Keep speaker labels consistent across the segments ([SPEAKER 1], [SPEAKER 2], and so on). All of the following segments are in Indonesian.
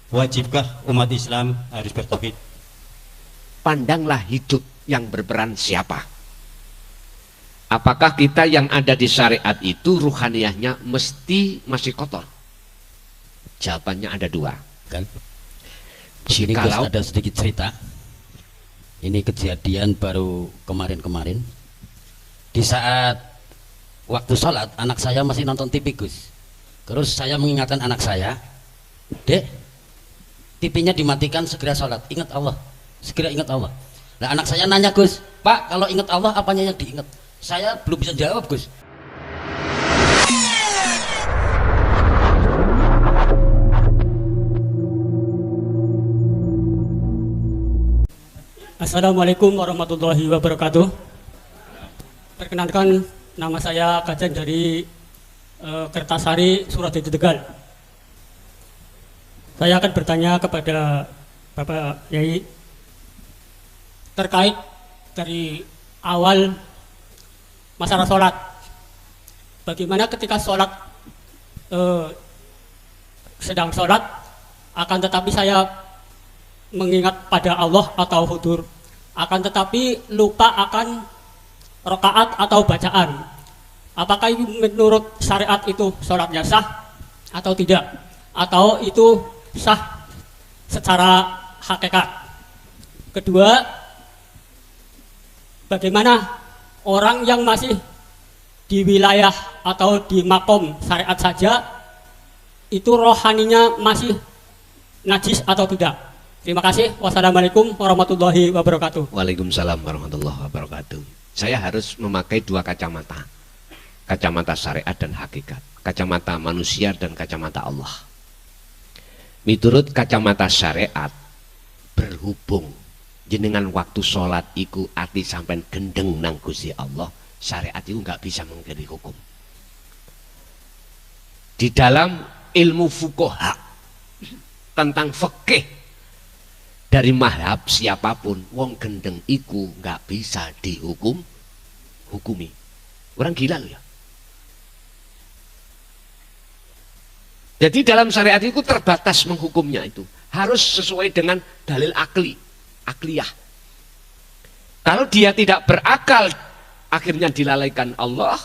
[SPEAKER 1] Wajibkah umat Islam harus bertauhid?
[SPEAKER 2] Pandanglah hidup yang berperan siapa. Apakah kita yang ada di syariat itu ruhaniyahnya mesti masih kotor? Jawabannya ada dua.
[SPEAKER 1] Kan? Begini Gus,
[SPEAKER 2] Jikalau
[SPEAKER 1] ada sedikit cerita. Ini kejadian baru kemarin-kemarin. Di saat waktu sholat, anak saya masih nonton TV Gus. Terus saya mengingatkan anak saya, Dek, TV-nya dimatikan, segera sholat, ingat Allah, segera ingat Allah. Nah anak saya nanya, Gus, Pak, kalau ingat Allah apanya yang diingat? Saya belum bisa jawab Gus.
[SPEAKER 3] Assalamualaikum warahmatullahi wabarakatuh. Perkenalkan, nama saya Kajen dari Kertasari, Surabaya, Tegal. Saya akan bertanya kepada Bapak Yai terkait dari awal masalah sholat. Bagaimana ketika sholat sedang sholat, akan tetapi saya mengingat pada Allah atau hudur, akan tetapi lupa akan rakaat atau bacaan. Apakah menurut syariat itu sholatnya sah atau tidak? Atau itu sah secara hakikat? Kedua, bagaimana orang yang masih di wilayah atau di makom syariat saja, itu rohaninya masih najis atau tidak? Terima kasih. Wassalamualaikum warahmatullahi wabarakatuh.
[SPEAKER 2] Waalaikumsalam warahmatullahi wabarakatuh. Saya harus memakai dua kacamata. Kacamata syariat dan hakikat. Kacamata manusia dan kacamata Allah. Miturut kacamata syariat, berhubung jenengan waktu sholat iku ati sampai gendeng nang Gusti Allah, syariat itu nggak bisa menjadi hukum. Di dalam ilmu fuqaha tentang fikih dari mazhab siapapun, wong gendeng iku nggak bisa hukumi. Orang gila loh ya. Jadi dalam syariat itu terbatas menghukumnya, itu harus sesuai dengan dalil akliyah. Kalau dia tidak berakal, akhirnya dilalaikan Allah,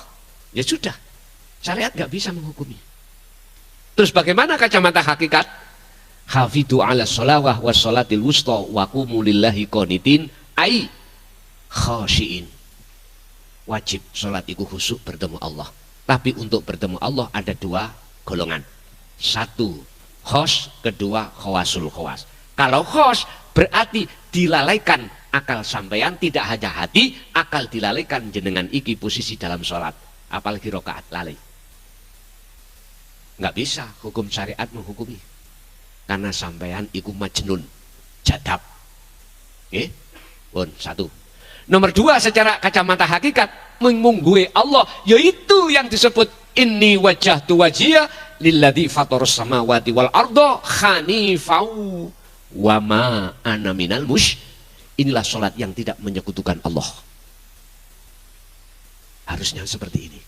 [SPEAKER 2] ya sudah, syariat nggak bisa menghukumi. Terus bagaimana kacamata hakikat? Hafidhu ala sholawah wa sholatil wusta wa qumu lillahi qanitin ai khashiin. Wajib sholat itu khusyuk bertemu Allah. Tapi untuk bertemu Allah ada dua golongan. Satu khos, kedua khawasul khawas. Kalau khos berarti dilalaikan akal sampean, tidak hanya hati, akal dilalaikan jenengan iki posisi dalam sholat, apalagi rokaat lalai. Nggak bisa hukum syariat menghukumi, karena sampean iku majnun jadab. Oke? Pun satu. Nomor dua, secara kacamata hakikat mengunggui Allah, yaitu yang disebut inni wajjahtu wajhiya lilladzi fatarus samawati wal arda hanifau wa ma ana minal Inilah sholat yang tidak menyekutukan Allah. Harusnya seperti ini.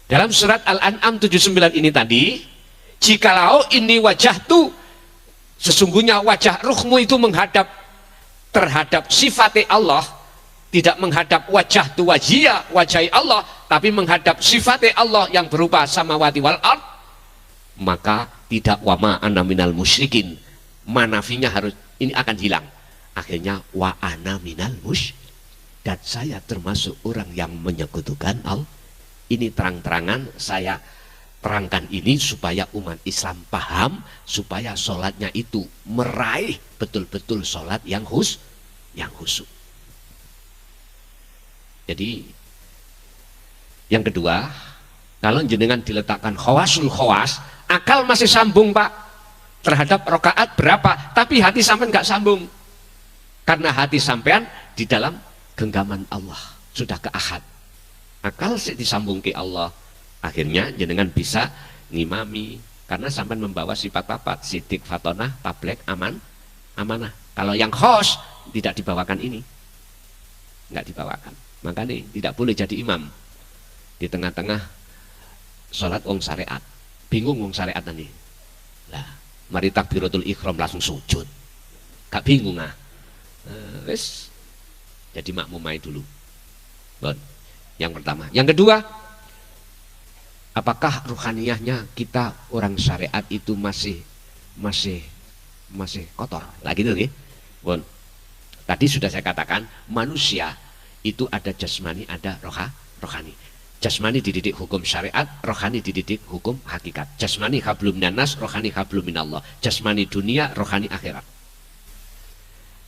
[SPEAKER 2] Dalam surat Al-An'am 79 ini tadi, jikalau ini wajahtu, sesungguhnya wajah ruhmu itu menghadap terhadap sifat Allah, tidak menghadap wajah tu wajhiya, wajah Allah, tapi menghadap sifat Allah yang berupa samawati wal ard, maka tidak wama ana minal musyrikin. Manafinya harus ini akan hilang. Akhirnya wa ana minal dan saya termasuk orang yang menyekutukan Allah. Ini terang-terangan saya terangkan ini supaya umat Islam paham, supaya sholatnya itu meraih betul-betul sholat yang khusyuk. Jadi yang kedua, kalau jenengan diletakkan khawasul khawas, akal masih sambung Pak terhadap rokaat berapa, tapi hati sampean nggak sambung, karena hati sampean di dalam genggaman Allah, sudah ke ahad. Akal disambung ke Allah, akhirnya jenengan bisa ngimami, karena sampean membawa sifat papat, sidik, fatonah, tablek, amanah. Kalau yang khos tidak dibawakan ini, nggak dibawakan. Makanya tidak boleh jadi imam di tengah-tengah sholat wong syariat, bingung wong syariat nanti. Lah Mari takbiratul ihram langsung sujud. Gak bingung ah. Wis jadi makmumai dulu. Bon. Yang pertama. Yang kedua, apakah ruhaniyahnya kita orang syariat itu masih kotor? Lah gitu nggih. Bon. Tadi sudah saya katakan, manusia itu ada jasmani, ada rohani. Jasmani dididik hukum syariat, rohani dididik hukum hakikat. Jasmani hablum minas, rohani hablum minallah. Jasmani dunia, rohani akhirat.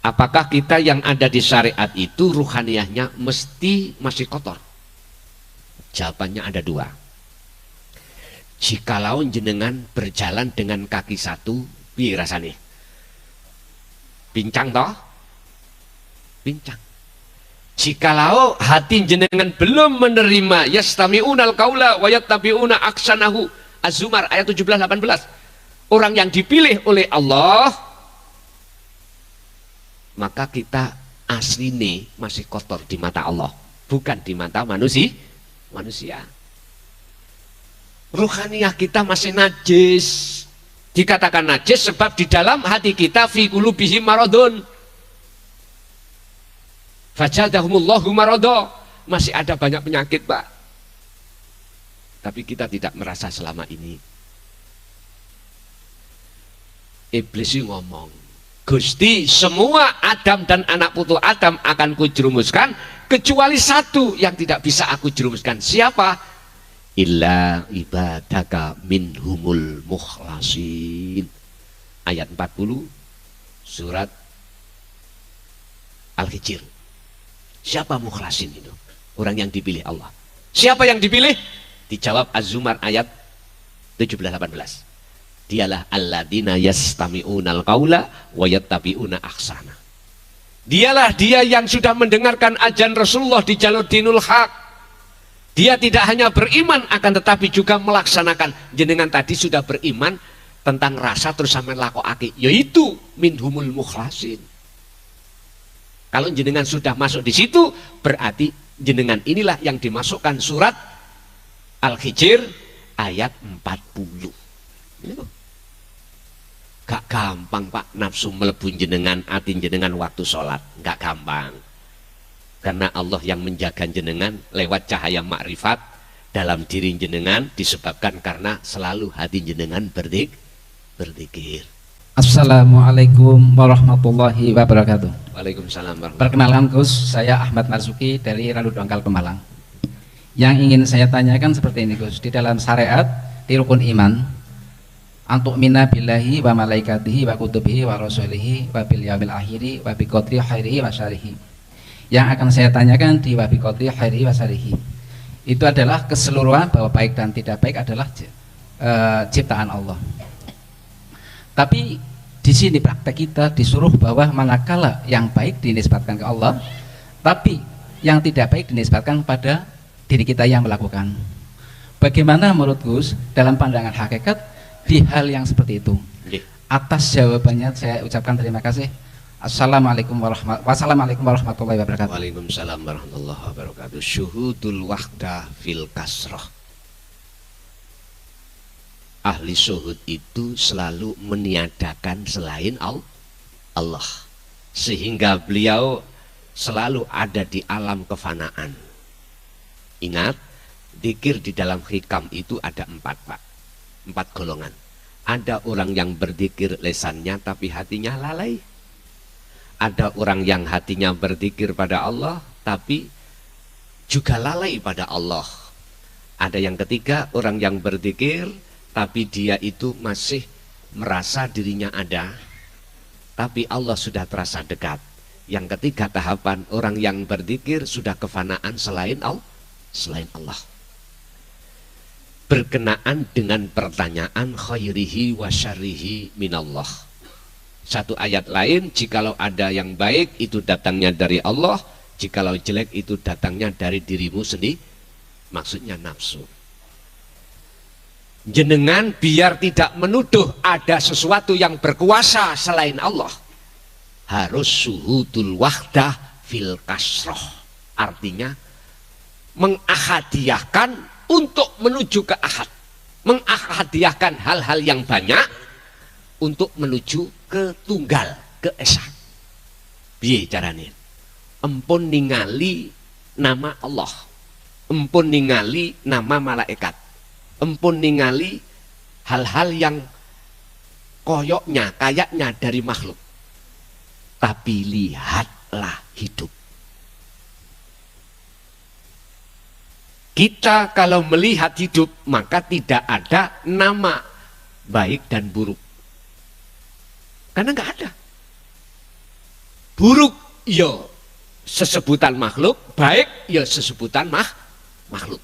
[SPEAKER 2] Apakah kita yang ada di syariat itu ruhaniyahnya mesti masih kotor? Jawabannya ada dua. Jikalau jenengan berjalan dengan kaki satu, piye rasane? Pincang toh? Pincang. Jikalau hati jenengan belum menerima yastami'unal qaula wa yattabi'una aksanahu, Az-Zumar ayat 17-18. Orang yang dipilih oleh Allah, maka kita asline masih kotor di mata Allah, bukan di mata manusia. Ruhaniyah kita masih najis. Dikatakan najis sebab di dalam hati kita fi qulubihim maradun. Fajadahumullahu marado, masih ada banyak penyakit, Pak. Tapi kita tidak merasa selama ini. Iblis ngomong, Gusti, semua Adam dan anak putu Adam akan kujerumuskan, kecuali satu yang tidak bisa aku jerumuskan. Siapa? Illa ibadaka minhumul mukhlasin. Ayat 40 surat Al-Hijr. Siapa mukhlasin itu? Orang yang dipilih Allah. Siapa yang dipilih? Dijawab Az-Zumar ayat 17-18. Dialah alladzina yastami'unal qaula wa yattabi'una ahsana. Dialah dia yang sudah mendengarkan ajaran Rasulullah di jalur dinul haq. Dia tidak hanya beriman akan tetapi juga melaksanakan. Jenengan tadi sudah beriman tentang rasa terus sampai lakokake, yaitu minhumul mukhlasin. Kalau jenengan sudah masuk di situ, berarti jenengan inilah yang dimasukkan surat Al-Hijr ayat 40. Gak gampang, Pak, nafsu melebu jenengan, hati jenengan waktu sholat. Gak gampang. Karena Allah yang menjaga jenengan lewat cahaya makrifat dalam diri jenengan disebabkan karena selalu hati jenengan berzikir.
[SPEAKER 4] Assalamualaikum warahmatullahi wabarakatuh.
[SPEAKER 2] Waalaikumsalam warahmatullahi wabarakatuh.
[SPEAKER 4] Perkenalan Gus, saya Ahmad Marzuki dari Randu Dongkal Pemalang. Yang ingin saya tanyakan seperti ini Gus, di dalam syariat di rukun iman, antuk mina billahi wa malaikatihi wa kutubihi wa rasulihi wa bil yaumil akhiri wa bi qadri khairihi wa syarihi. Yang akan saya tanyakan di wa bi qadri khairihi wa syarihi, itu adalah keseluruhan bahwa baik dan tidak baik adalah ciptaan Allah. Tapi di sini praktek kita disuruh bahwa manakala yang baik dinisbatkan ke Allah, tapi yang tidak baik dinisbatkan pada diri kita yang melakukan. Bagaimana menurut Gus dalam pandangan hakikat di hal yang seperti itu? Atas jawabannya saya ucapkan terima kasih. Assalamualaikum warahmatullahi wabarakatuh.
[SPEAKER 2] Waalaikumsalam warahmatullahi wabarakatuh. Syuhudul wahdah fil kasrah. Ahli syuhud itu selalu meniadakan selain Allah, sehingga beliau selalu ada di alam kefanaan. Ingat, dzikir di dalam hikam itu ada 4, Pak. 4 golongan. Ada orang yang berzikir lesannya tapi hatinya lalai. Ada orang yang hatinya berzikir pada Allah tapi juga lalai pada Allah. Ada yang ketiga, orang yang berzikir tapi dia itu masih merasa dirinya ada, tapi Allah sudah terasa dekat. Yang ketiga tahapan, orang yang berzikir sudah kefanaan selain Allah. Berkenaan dengan pertanyaan khairihi wa syarrihi minallah. Satu ayat lain, jikalau ada yang baik itu datangnya dari Allah, jikalau jelek itu datangnya dari dirimu sendiri. Maksudnya nafsu. Jenengan biar tidak menuduh ada sesuatu yang berkuasa selain Allah, harus syuhudul wahdah fil kasroh. Artinya mengahadiahkan untuk menuju ke ahad, mengahadiahkan hal-hal yang banyak untuk menuju ke tunggal, ke esa. Piye carane? Empun ningali nama Allah, empun ningali nama malaikat, empun ningali hal-hal yang kayaknya dari makhluk. Tapi lihatlah hidup. Kita kalau melihat hidup, maka tidak ada nama baik dan buruk. Karena nggak ada. Buruk ya sesebutan makhluk, baik ya sesebutan makhluk.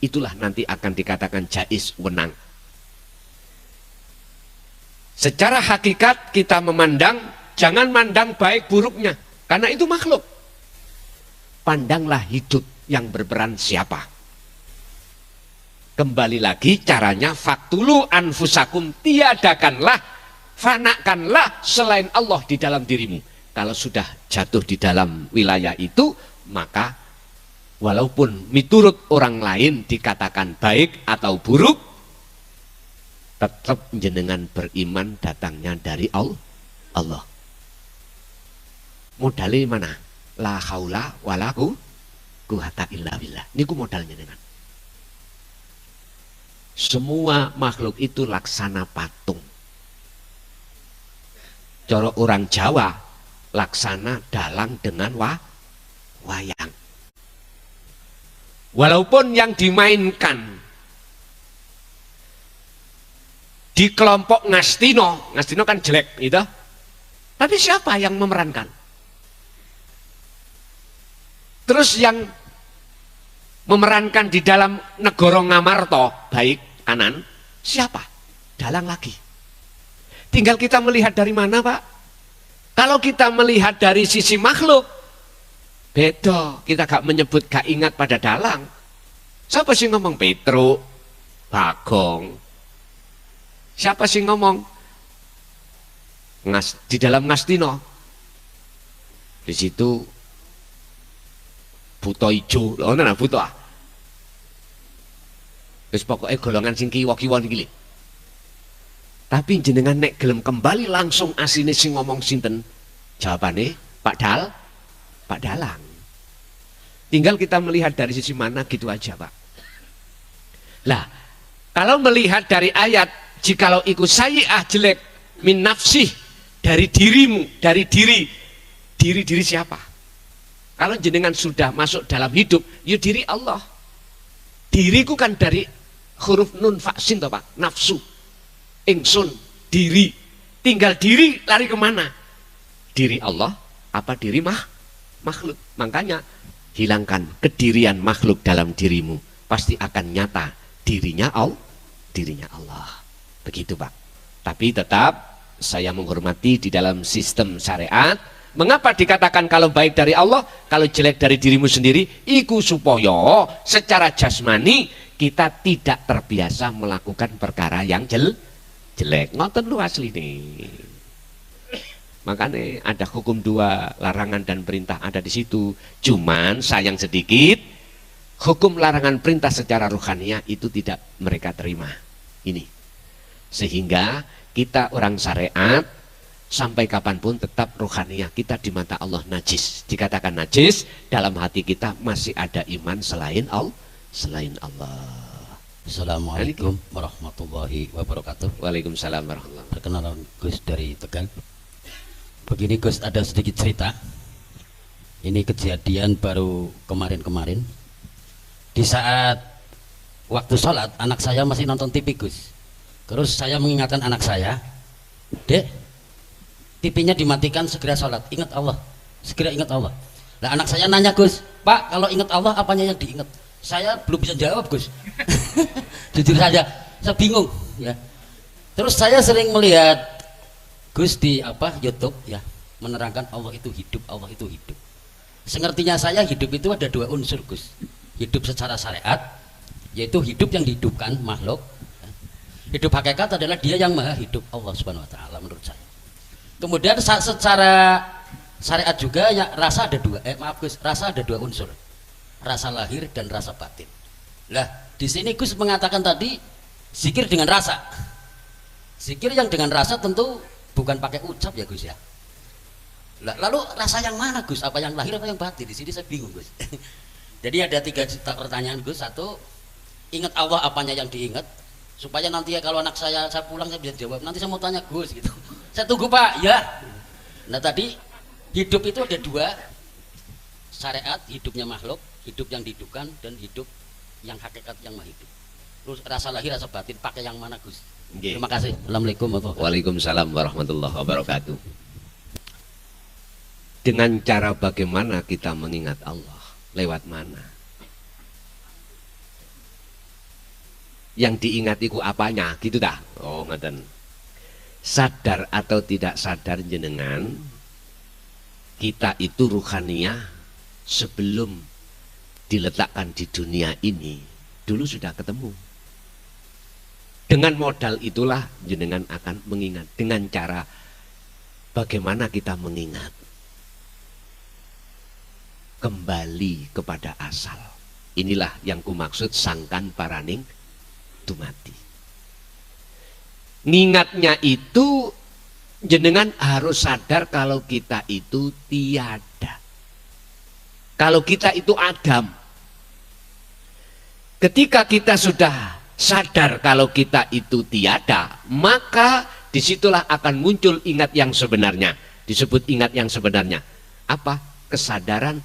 [SPEAKER 2] Itulah nanti akan dikatakan jais wenang. Secara hakikat kita memandang, jangan mandang baik buruknya, karena itu makhluk. Pandanglah hidup yang berperan siapa. Kembali lagi caranya, faktulu anfusakum, tiadakanlah, fanakanlah selain Allah di dalam dirimu. Kalau sudah jatuh di dalam wilayah itu, maka walaupun miturut orang lain dikatakan baik atau buruk, tetap jenengan beriman datangnya dari Allah. Modalnya mana? La haula wala quwata illa billah. Niku modal jenengan. Semua makhluk itu laksana patung. Cara orang Jawa, laksana dalang dengan wayang. Walaupun yang dimainkan di kelompok Ngastino kan jelek gitu. Tapi siapa yang memerankan? Terus yang memerankan di dalam Negoro Ngamarta, baik kanan, siapa? Dalang lagi. Tinggal kita melihat dari mana, Pak. Kalau kita melihat dari sisi makhluk, beda. Kita gak menyebut, gak ingat pada dalang. Siapa sih ngomong Petruk, Bagong? Siapa sih ngomong di dalam Ngastino? Di situ Buto ijo, lho ana buto ah. Wis pokoke golongan sing kiwa-kiwa niki. Tapi jenengan nek gelem kembali langsung asine sing ngomong sinten? Jawabane Pak Dalang. Tinggal kita melihat dari sisi mana gitu aja, Pak. Lah, kalau melihat dari ayat, jikalau ikut sayyi'ah jelek min nafsih, dari dirimu, dari diri siapa? Kalau jenengan sudah masuk dalam hidup, ya diri Allah. Diriku kan dari huruf nun faksin toh Pak, nafsu, ingsun, diri. Tinggal diri lari kemana? Diri Allah apa diri makhluk? Makanya hilangkan kedirian makhluk dalam dirimu, pasti akan nyata dirinya Allah. Begitu Pak. Tapi tetap saya menghormati di dalam sistem syariat. Mengapa dikatakan kalau baik dari Allah, kalau jelek dari dirimu sendiri? Iku supaya secara jasmani kita tidak terbiasa melakukan perkara yang jelek. Ngoten lu asli nih. Makanya ada hukum dua, larangan dan perintah ada di situ. Cuman sayang sedikit, hukum larangan perintah secara ruhaniah itu tidak mereka terima. Ini. Sehingga kita orang syariat sampai kapanpun tetap ruhaniah kita di mata Allah najis. Dikatakan najis, dalam hati kita masih ada iman selain Allah.
[SPEAKER 1] Assalamualaikum warahmatullahi wabarakatuh.
[SPEAKER 2] Waalaikumsalam warahmatullahi wabarakatuh.
[SPEAKER 1] Perkenalan Gus dari Tegal. Begini Gus, ada sedikit cerita. Ini kejadian baru kemarin-kemarin. Di saat waktu sholat, anak saya masih nonton TV Gus. Terus saya mengingatkan anak saya, Dek, TV-nya dimatikan, segera sholat, ingat Allah, segera ingat Allah. Nah anak saya nanya Gus, Pak kalau ingat Allah apanya yang diingat? Saya belum bisa jawab Gus. Jujur saja, saya bingung ya. Terus saya sering melihat Gus di YouTube ya, menerangkan Allah itu hidup, Allah itu hidup. Sengertinya saya hidup itu ada dua unsur Gus. Hidup secara syariat, yaitu hidup yang dihidupkan makhluk. Hidup hakikat adalah dia yang maha hidup, Allah Subhanahu Wa Taala menurut saya. Kemudian secara syariat juga ya, rasa ada dua, Gus, rasa ada dua unsur, rasa lahir dan rasa batin. Lah di sini Gus mengatakan tadi zikir dengan rasa. Zikir yang dengan rasa tentu bukan pakai ucap ya Gus ya. Lalu rasa yang mana Gus? Apa yang lahir apa yang batin? Di sini saya bingung Gus. Jadi ada 3 juta pertanyaan Gus. Satu, ingat Allah apanya yang diingat, supaya nanti ya kalau anak saya pulang saya bisa jawab. Nanti saya mau tanya Gus gitu. Saya tunggu Pak, ya. Nah tadi hidup itu ada 2, syariat hidupnya makhluk, hidup yang dihidupkan, dan hidup yang hakikat yang maha hidup. Terus rasa lahir rasa batin pakai yang mana Gus?
[SPEAKER 2] Nggih.
[SPEAKER 1] Terima kasih. Assalamualaikum warahmatullahi wabarakatuh.
[SPEAKER 2] Waalaikumsalam warahmatullahi wabarakatuh. Dengan cara bagaimana kita mengingat Allah? Lewat mana? Yang diingat itu apanya? Gitu dah. Oh, ngeten. Sadar atau tidak sadar jenengan, kita itu ruhaniyah sebelum diletakkan di dunia ini dulu sudah ketemu. Dengan modal itulah jenengan akan mengingat. Dengan cara bagaimana kita mengingat, kembali kepada asal. Inilah yang kumaksud sangkan paraning dumati. Ngingatnya itu jenengan harus sadar kalau kita itu tiada. Kalau kita itu Adam. Ketika kita sudah sadar kalau kita itu tiada, maka disitulah akan muncul ingat yang sebenarnya. Disebut ingat yang sebenarnya. Apa? Kesadaran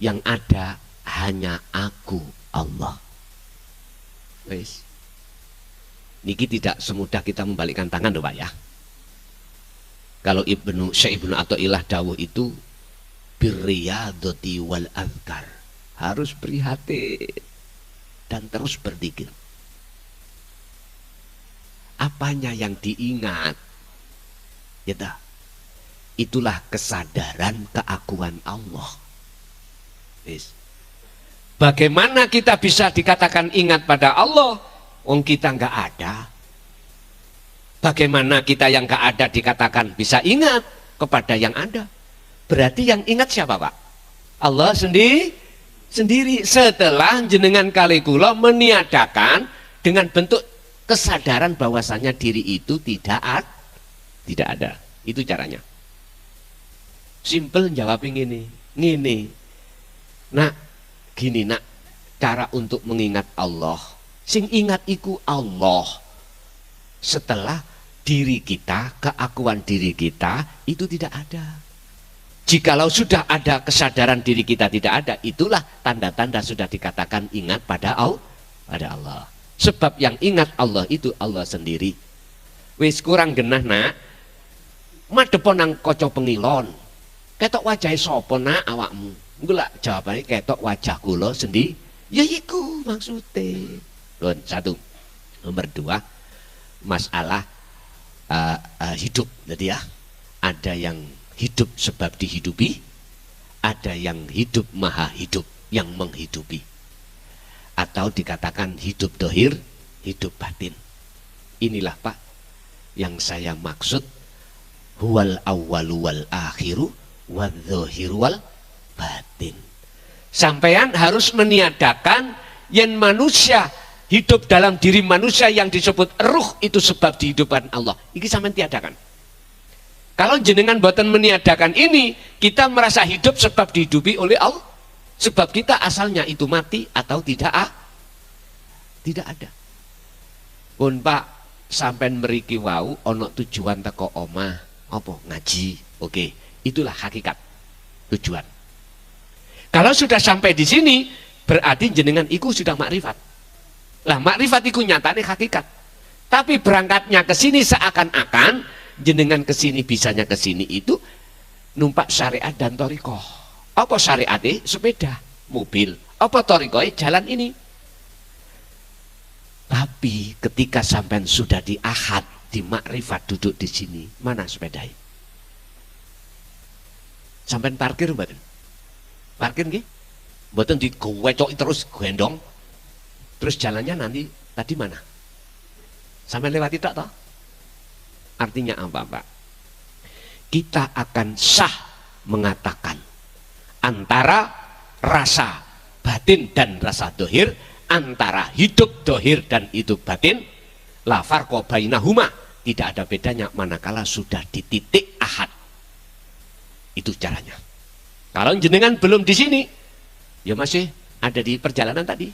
[SPEAKER 2] yang ada hanya aku Allah. Wes. Niki tidak semudah kita membalikkan tangan loh Pak ya. Kalau Syekh Ibnu Athaillah dawuh itu birriyadati wal azkar, harus prihatin dan terus berzikir. Apanya yang diingat? Ya, itulah kesadaran keakuan Allah. Yes. Bagaimana kita bisa dikatakan ingat pada Allah? Wong kita nggak ada. Bagaimana kita yang nggak ada dikatakan bisa ingat kepada yang ada? Berarti yang ingat siapa Pak? Allah sendiri. Setelah jenengan kali kula meniadakan dengan bentuk kesadaran bahwasanya diri itu tidak ada. Itu caranya. Simple jawabin ngene. Nah, gini nak, cara untuk mengingat Allah. Sing ingat iku Allah. Setelah diri kita, keakuan diri kita itu tidak ada. Jikalau sudah ada kesadaran diri kita tidak ada, itulah tanda-tanda sudah dikatakan ingat pada Allah. Sebab yang ingat Allah itu Allah sendiri. Wis kurang genah nak, madhepo nang kaca pengilon. Ketok wajah sapa nak awakmu? Engko lak jawabane ketok wajah kula sendiri. Ya iku maksude. Satu. Nomor 2, masalah hidup. Jadi ya, ada yang hidup sebab dihidupi, ada yang hidup maha hidup yang menghidupi, atau dikatakan hidup dohir, hidup batin. Inilah Pak yang saya maksud, huwal awwalu wal akhiru wal dhohiru wal batin. Sampean harus meniadakan yen manusia hidup dalam diri manusia yang disebut ruh itu sebab dihidupkan Allah. Ini sampean tiadakan. Kalau jenengan boten meniadakan ini, kita merasa hidup sebab dihidupi oleh Allah. Sebab kita asalnya itu mati atau tidak ada. Pun Pak, sampean mriki wau ana tujuan teko omah, apa ngaji. Oke, itulah hakikat tujuan. Kalau sudah sampai di sini, berarti jenengan iku sudah makrifat. Lah makrifat iku nyatane hakikat. Tapi berangkatnya ke sini seakan-akan jenengan ke sini bisanya ke sini itu numpak syariat dan thariqah. Apa syariate? Sepeda, mobil. Apa thariqahe? Jalan ini. Tapi ketika sampean sudah di ahad, di makrifat duduk di sini, mana sepedanya? Sampean parkir mboten? Parkir nggih? Mboten digowecoki terus gendong. Terus jalannya nanti tadi mana? Sampai lewati tak toh? Artinya apa Pak? Kita akan sah mengatakan antara rasa batin dan rasa dohir, antara hidup dohir dan hidup batin, la farqa bainahuma, tidak ada bedanya manakala sudah di titik ahad. Itu caranya. Kalau jenengan belum di sini, ya masih ada di perjalanan tadi.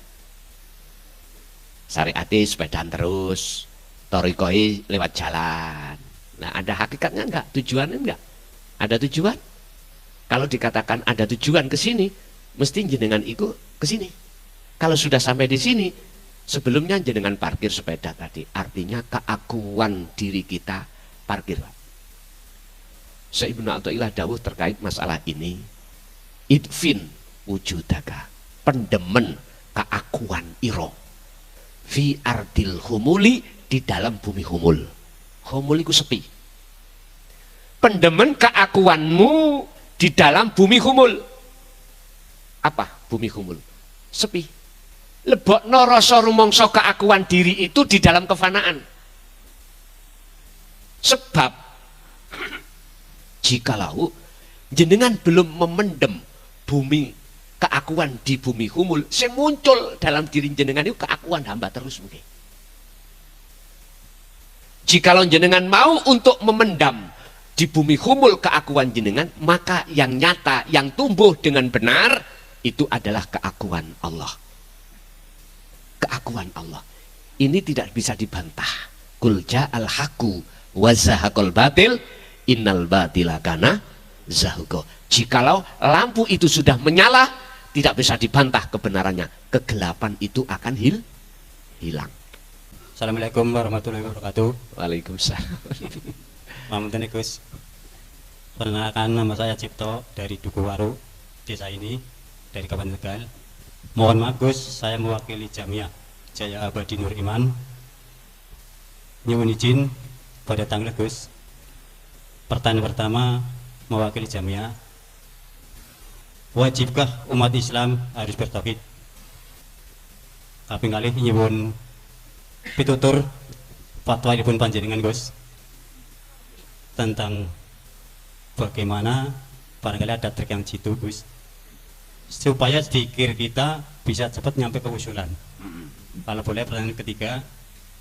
[SPEAKER 2] Syariati sepedaan terus, torikoi lewat jalan. Nah, ada hakikatnya enggak? Tujuannya enggak? Ada tujuan? Kalau dikatakan ada tujuan ke sini, mesti jenengan ikut ke sini. Kalau sudah sampai di sini, sebelumnya jenengan parkir sepeda tadi. Artinya keakuan diri kita parkir. Syekh Ibnu Athaillah dawuh terkait masalah ini, idfin wujudaka, pendemen keakuan iro fi ardil humuli, di dalam bumi humul. Humul itu sepi. Pendemen keakuanmu di dalam bumi humul. Apa bumi humul? Sepi. Lebokno rasa rumangsa keakuan diri itu di dalam kefanaan. Sebab jikalau jenengan belum memendem bumi keakuan di bumi humul, saya muncul dalam diri jenengan itu keakuan hamba terus mungkin. Jikalau jenengan mau untuk memendam di bumi humul keakuan jenengan, maka yang nyata, yang tumbuh dengan benar itu adalah keakuan Allah. Keakuan Allah ini tidak bisa dibantah. Qul ja'al haqqu wa zahaqal batil innal batila kana zahuqa. Jikalau lampu itu sudah menyala, tidak bisa dibantah kebenarannya. Kegelapan itu akan hilang.
[SPEAKER 3] Assalamualaikum warahmatullahi wabarakatuh.
[SPEAKER 2] Waalaikumsalam.
[SPEAKER 3] Mamunten Gus. Perkenalkan, nama saya Cipto dari Duku Waru, desa ini, dari Kabupaten Tegal. Mohon maaf Gus, saya mewakili Jamiah Jaya Abadi Nur Iman. Nyuwun izin pada tanggal Gus. Pertanyaan pertama, mewakili Jamiah, wajibkah umat Islam harus bertauhid? Kaping kalih nyuwun pitutur fatwa pun panjenengan Gus tentang bagaimana barangkali ada trik yang jitu Gus supaya zikir kita bisa cepat nyampe ke usulan. Kalau boleh pertanyaan ketiga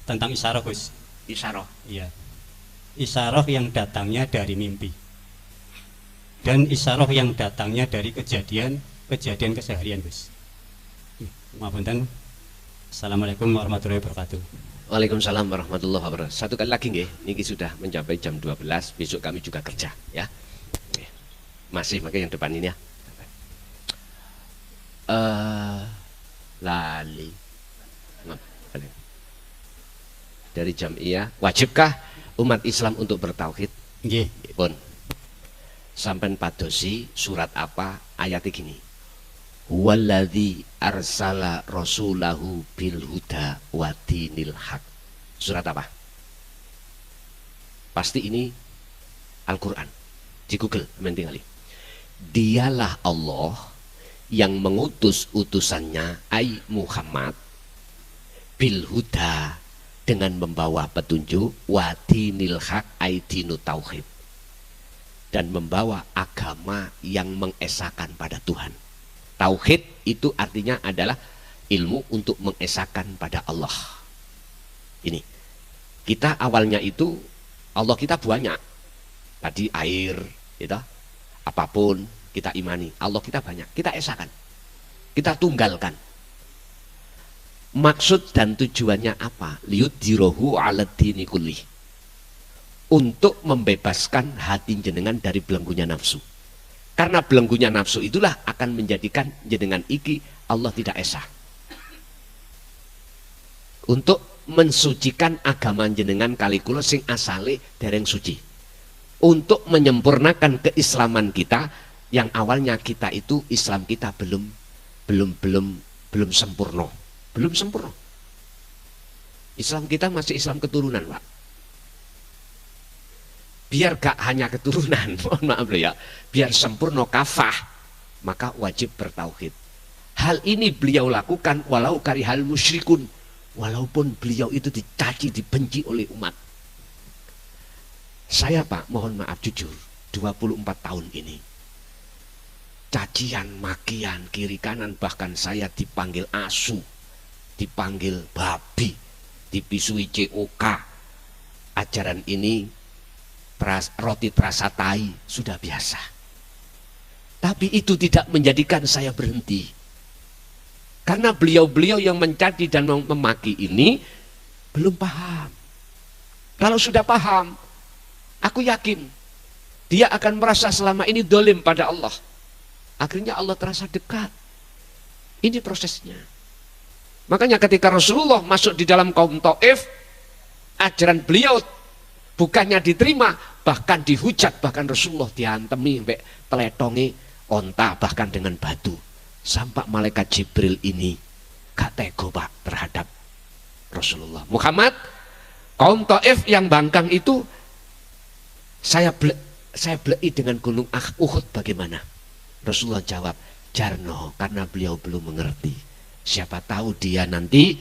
[SPEAKER 3] tentang isyarah Gus.
[SPEAKER 2] Isyarah.
[SPEAKER 3] Iya. Isyarah yang datangnya dari mimpi dan isyarah yang datangnya dari kejadian keseharian Gus. Maafkan. Assalamualaikum warahmatullahi wabarakatuh.
[SPEAKER 2] Waalaikumsalam warahmatullahi wabarakatuh. Satu kali lagi nggih, niki sudah mencapai jam 12, besok kami juga kerja ya. Masih pakai yang depan ini ya. Lali. Dari Jamiah, wajibkah umat Islam untuk bertauhid?
[SPEAKER 3] Nggih.
[SPEAKER 2] Pun. Sampai padosi surat apa ayat gini. Walladzi arsala rasulahu bil huda wa dinil haq. Surat apa? Pasti ini Al-Qur'an. Di Google mentingali. Dialah Allah yang mengutus utusannya ai Muhammad bil huda, dengan membawa petunjuk, wa dinil haq ai dinu tauhid, dan membawa agama yang mengesahkan pada Tuhan. Tauhid itu artinya adalah ilmu untuk mengesahkan pada Allah. Ini kita awalnya itu Allah kita banyak, tadi air, gitu, apapun kita imani, Allah kita banyak, kita esahkan, kita tunggalkan. Maksud dan tujuannya apa? Liyudhirohu ala dini kullih, untuk membebaskan hati jenengan dari belenggunya nafsu. Karena belenggunya nafsu itulah akan menjadikan jenengan iki Allah tidak esah. Untuk mensucikan agama jenengan kali kula sing asale dereng suci. Untuk menyempurnakan keislaman kita yang awalnya kita itu Islam kita belum sempurna. Belum sempurna. Islam kita masih Islam keturunan, Pak. Biar gak hanya keturunan, mohon maaf ya, biar sempurna kafah, maka wajib bertauhid. Hal ini beliau lakukan walau karihal musyrikun, walaupun beliau itu dicaci, dibenci oleh umat. Saya Pak, mohon maaf jujur, 24 tahun ini cacian, makian, kiri kanan, bahkan saya dipanggil asu, dipanggil babi, dipisui COK, ajaran ini roti terasa tai sudah biasa. Tapi itu tidak menjadikan saya berhenti. Karena beliau-beliau yang mencaci dan memaki ini belum paham. Kalau sudah paham, aku yakin dia akan merasa selama ini dolim pada Allah. Akhirnya Allah terasa dekat. Ini prosesnya. Makanya ketika Rasulullah masuk di dalam kaum Taif, ajaran beliau bukannya diterima, bahkan dihujat, bahkan Rasulullah diantemi sampai teletongi onta, bahkan dengan batu. Sampai malaikat Jibril ini gak tego Pak terhadap Rasulullah Muhammad. Kaum Taif yang bangkang itu saya blei dengan gunung Uhud bagaimana? Rasulullah jawab, jarno, karena beliau belum mengerti. Siapa tahu dia nanti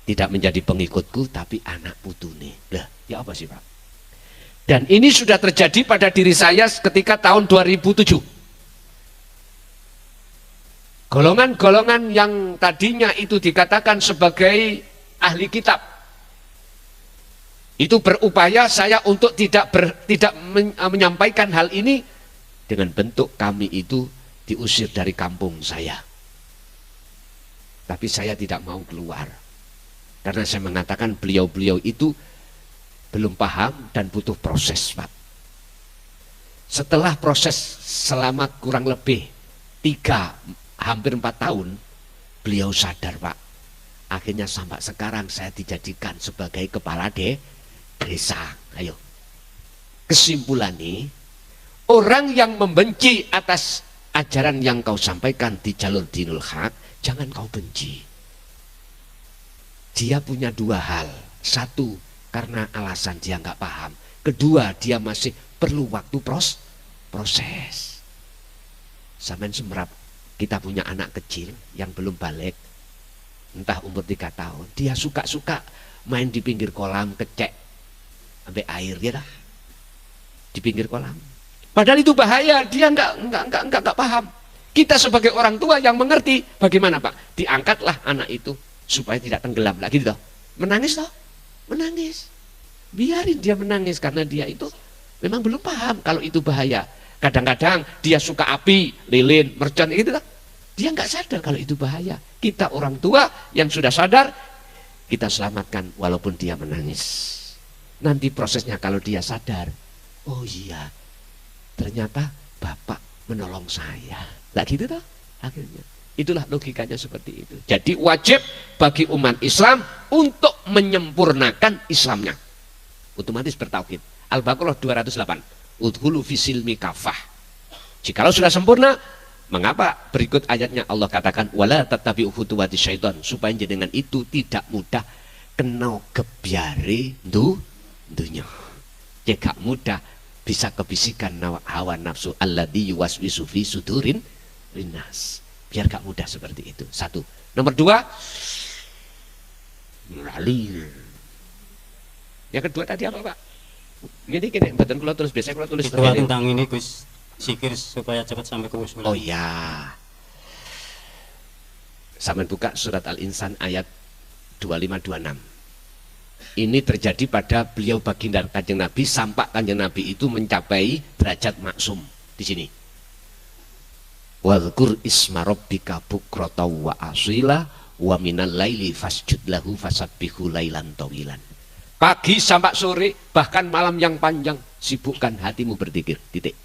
[SPEAKER 2] tidak menjadi pengikutku tapi anak putune. Lah, ya apa sih Pak? Dan ini sudah terjadi pada diri saya ketika tahun 2007. Golongan-golongan yang tadinya itu dikatakan sebagai ahli kitab, itu berupaya saya untuk tidak menyampaikan hal ini dengan bentuk kami itu diusir dari kampung saya. Tapi saya tidak mau keluar karena saya mengatakan beliau-beliau itu belum paham dan butuh proses, Pak. Setelah proses selama kurang lebih hampir 4 tahun, beliau sadar, Pak. Akhirnya sampai sekarang saya dijadikan sebagai kepala desa. Ayo. Kesimpulannya, orang yang membenci atas ajaran yang kau sampaikan di jalur dinul haq, jangan kau benci. Dia punya 2 hal. 1, karena alasan dia nggak paham. 2, dia masih perlu waktu proses. Sampean semerap, kita punya anak kecil yang belum balik, entah umur 3 tahun, dia suka-suka main di pinggir kolam, kecek sampai air ya dah, di pinggir kolam. Padahal itu bahaya, dia nggak paham. Kita sebagai orang tua yang mengerti, bagaimana Pak? Diangkatlah anak itu supaya tidak tenggelam lagi, gitu. Menangis toh, menangis. Biarin dia menangis karena dia itu memang belum paham kalau itu bahaya. Kadang-kadang dia suka api, lilin, mercon, gitu kan. Dia nggak sadar kalau itu bahaya. Kita orang tua yang sudah sadar, kita selamatkan walaupun dia menangis. Nanti prosesnya kalau dia sadar, oh iya, ternyata Bapak menolong saya. Lah gitu toh akhirnya. Itulah logikanya seperti itu. Jadi wajib bagi umat Islam untuk menyempurnakan Islamnya. Otomatis bertauhid. Al-Baqarah 208. Udhulu fisilmi kafah. Jikalau sudah sempurna, mengapa berikut ayatnya Allah katakan wala tatabi'u khutuwati syaitan, supaya jenengan itu tidak mudah kena gebyare dunya. Jika mudah bisa kebisikan hawa nafsu alladzi yuwaswisu fi sudurin linnas. Biar gak mudah seperti itu. 1. Nomor 2, mengalir. Yang kedua tadi apa Pak? Gini, badan kula tulis, biasanya kula tulis
[SPEAKER 3] tentang ini Gus, zikir supaya cepat sampai ke usul.
[SPEAKER 2] Oh ya. Sampai buka surat Al-Insan ayat 25-26. Ini terjadi pada beliau baginda Kanjeng Nabi sampai Kanjeng Nabi itu mencapai derajat maksum di sini. Wadhkur isma rabbika bukrata wa asila wa minal laili fasjud lahu fasabbihu lailan tawilan. Pagi sampai sore, bahkan malam yang panjang, sibukkan hatimu berzikir. Titik.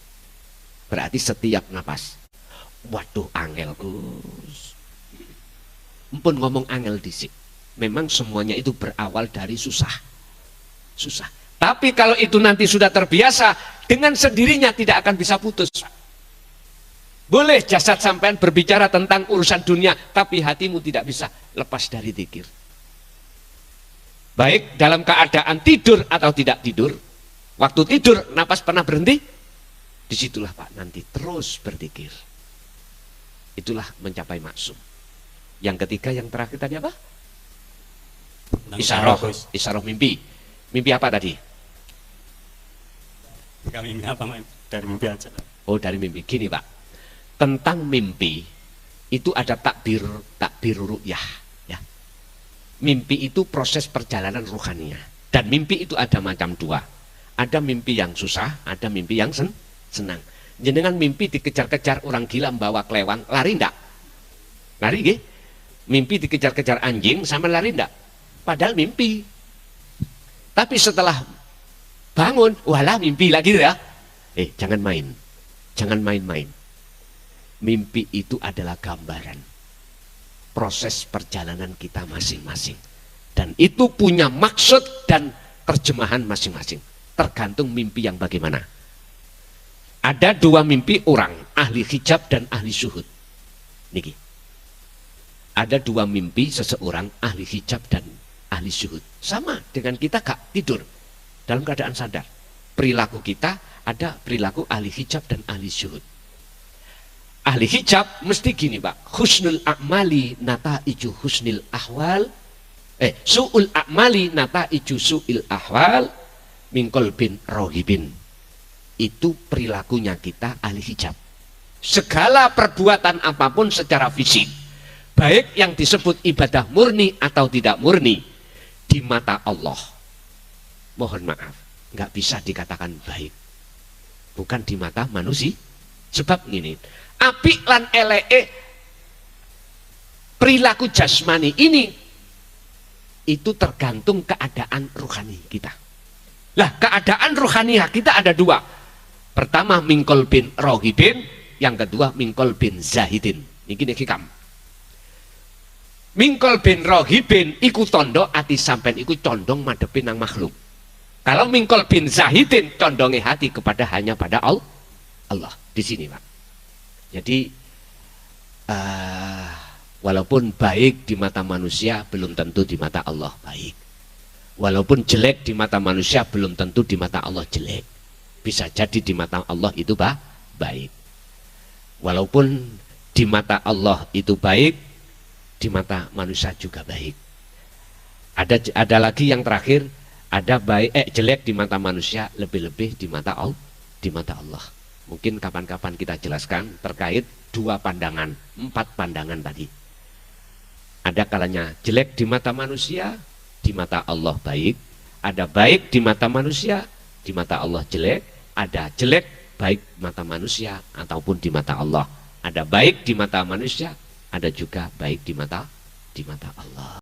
[SPEAKER 2] Berarti setiap napas. Waduh, angel Gus. Mpun ngomong angel disik. Memang semuanya itu berawal dari susah. Susah. Tapi kalau itu nanti sudah terbiasa, dengan sendirinya tidak akan bisa putus. Boleh jasad sampean berbicara tentang urusan dunia, tapi hatimu tidak bisa lepas dari zikir. Baik dalam keadaan tidur atau tidak tidur. Waktu tidur, napas pernah berhenti? Disitulah Pak, nanti terus berzikir. Itulah mencapai maksum. Yang ketiga, yang terakhir tadi apa? Isyarah mimpi. Mimpi apa tadi?
[SPEAKER 3] Mimpi apa? Dari mimpi aja.
[SPEAKER 2] Oh, dari mimpi. Gini Pak, tentang mimpi itu ada takbir ru'yah. Mimpi itu proses perjalanan ruhaniah. Dan mimpi itu ada macam dua. Ada mimpi yang susah, ada mimpi yang senang. Jenengan mimpi dikejar-kejar orang gila membawa kelewang, lari ndak? Lari nggih? Mimpi dikejar-kejar anjing sama lari ndak? Padahal mimpi. Tapi setelah bangun, walah mimpi lagi ya. Jangan main. Jangan main-main. Mimpi itu adalah gambaran proses perjalanan kita masing-masing. Dan itu punya maksud dan terjemahan masing-masing. Tergantung mimpi yang bagaimana. Ada dua mimpi orang, ahli hijab dan ahli syuhud. Niki. Ada dua mimpi seseorang, ahli hijab dan ahli syuhud. Sama dengan kita gak tidur dalam keadaan sadar. Perilaku kita ada perilaku ahli hijab dan ahli syuhud. Ahli hijab mesti gini Pak, husnul a'mali nata'iju husnil ahwal, su'ul a'mali nata'iju su'il ahwal mingkol bin rohibin. Itu perilakunya kita ahli hijab. Segala perbuatan apapun secara fisik, baik yang disebut ibadah murni atau tidak murni, di mata Allah, mohon maaf, nggak bisa dikatakan baik. Bukan di mata manusia. Sebab gini, apik lan eleke perilaku jasmani ini itu tergantung keadaan rohani kita. Lah keadaan rohani kita ada dua. Pertama mingkol bin rohibin, yang kedua mingkol bin zahidin. Ini hikam. Mingkol bin rohibin iku tondo ati sampean iku condong madepin nang makhluk. Kalau mingkol bin zahidin condongi hati kepada hanya pada Allah. Di sini Pak. Jadi walaupun baik di mata manusia belum tentu di mata Allah baik. Walaupun jelek di mata manusia belum tentu di mata Allah jelek. Bisa jadi di mata Allah itu baik. Walaupun di mata Allah itu baik, di mata manusia juga baik. Ada lagi yang terakhir, ada baik jelek di mata manusia, lebih-lebih di mata Allah. Mungkin kapan-kapan kita jelaskan terkait dua pandangan, 4 pandangan tadi. Ada kalanya jelek di mata manusia, di mata Allah baik. Ada baik di mata manusia, di mata Allah jelek. Ada jelek baik mata manusia ataupun di mata Allah. Ada baik di mata manusia, ada juga baik di mata Allah.